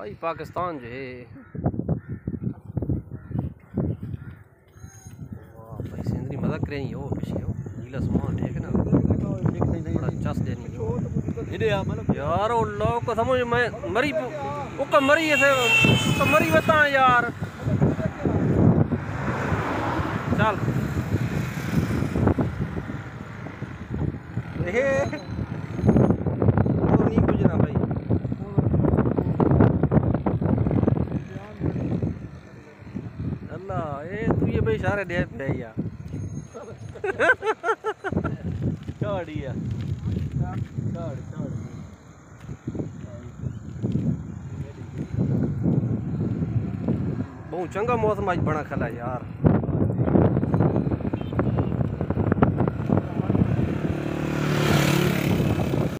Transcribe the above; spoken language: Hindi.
भाई पाकिस्तान जो है भाई सिंधरी मदद करें हो पीछे हो नीला सामान देख ना बड़ा चस देनी यार वो लोग को समझ मैं मरी वो मरी ऐसे मरी बता यार चल नहीं कुछ ना भाई अल्लाह ये तू ये भाई इशारे दे पे यार गाड़िया बहुत चंगा मौसम आज बना खला यार।